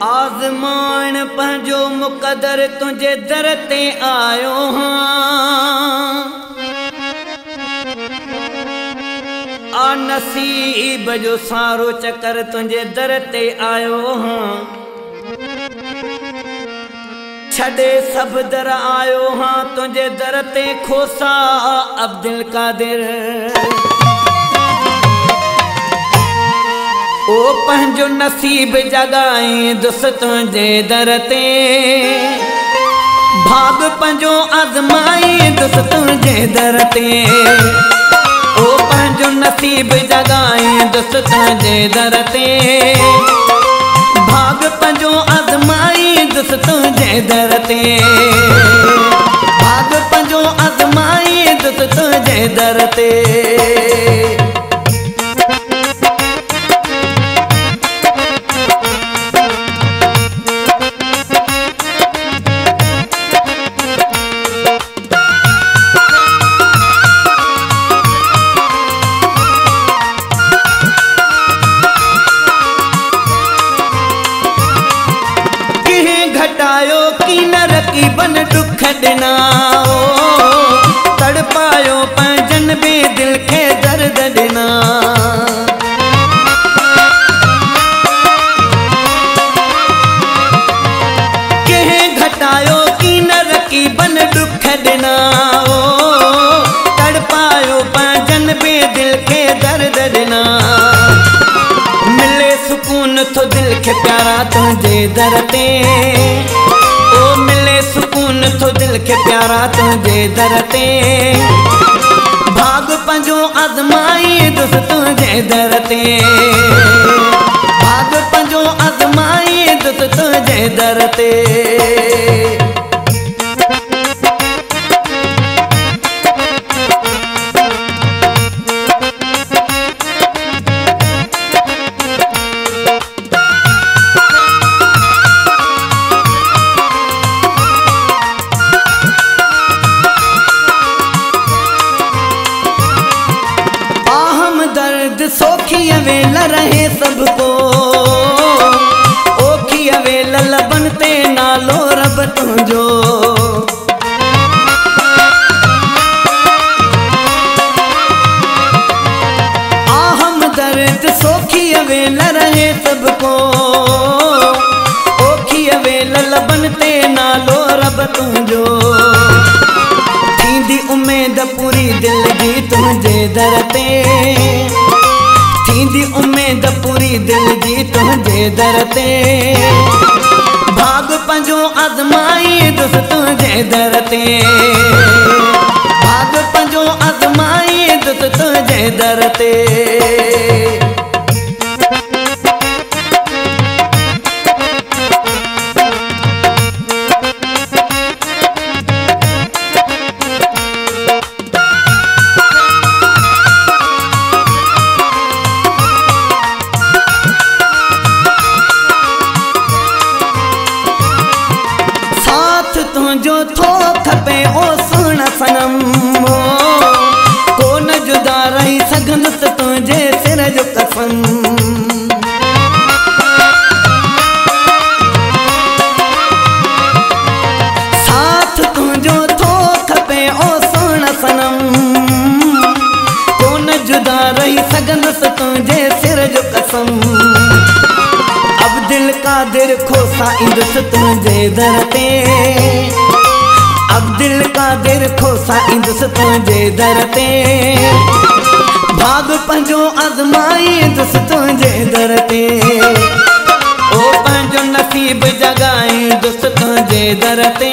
आज़मान पंहिंजो मुक़दर तुंहिंजे दर ते आयो हाँ। आ नसीब जो सारो चक्कर तुंहिंजे दर ते आयो हाँ। छॾे सब दर आयो हाँ तुंहिंजे दर ते खोसा अब्दुल कादिर। ओ पंहिंजो नसीब जगाई दुस तुंहिंजे दर ते। भाग पंहिंजो आज़माई दुस तुंहिंजे दर ते। ओ पंहिंजो नसीब जगाई दुस तुंहिंजे दर ते। भाग पंहिंजो आज़माई दुस तुंहिंजे दर ते। भाग पंहिंजो आज़माई दुस तुंहिंजे दर ते। की बन दुख दिना तड़पायो पंहिंजन बे दिल के दर्द दिना। कंहिं घटायो की न रखी बन दुख दिना तड़पायो पंहिंजन बे दिल के दर्द दिना। मिले सुकून थो दिल के प्यारा तुंहिंजे दर ते। ओ मिले सुकून थो दिल के प्यारा तुंहिंजे दर ते। भाग पंहिंजो आज़माई दुस तुंहिंजे दर ते। भाग पंहिंजो आज़माई दुस तुंहिंजे दर ते। सोखी वेल रहे सबको ओखी वेल लबन ते नालो रब तुंहिंजो। आहम दर्द सोखी वेल रहे सबको ओखी वेल लबन ते नालो रब तुंहिंजो। थींदी उम्मीद पूरी दिल जी तुंहिंजे दर ते। थींदी उम्मीद पूरी दिल जी तुंहिंजे दर ते। भाग पंहिंजो आज़माई दुस तुंहिंजे दर ते। भाग पंहिंजो आज़माई दुस तुंहिंजे दर ते। जो थो खपे ओ सुहिणा सनम को न जुदा रही सघंदुसि तुंहिंजे सिर जो कसम। साथ तुंहिंजो थो खपे ओ सुहिणा सनम को न जुदा रही सघंदुसि तुंहिंजे सिर जो कसम। अब्दुल कादिर खोसा ईंदुसि तुंहिंजे दर ते। अब्दुल कादिर खोसा ईंदुसि तुंहिंजे दर ते। भाग पंहिंजो आज़माई दुस तुंहिंजे दर ते। ओ पंहिंजो नसीब जगाई दुस तुंहिंजे दर ते।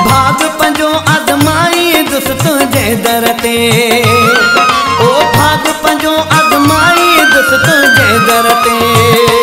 भाग पंहिंजो आज़माई दुस तुंहिंजे दर ते। ओ भाग पंहिंजो आज़माई दुस तुंहिंजे दर ते।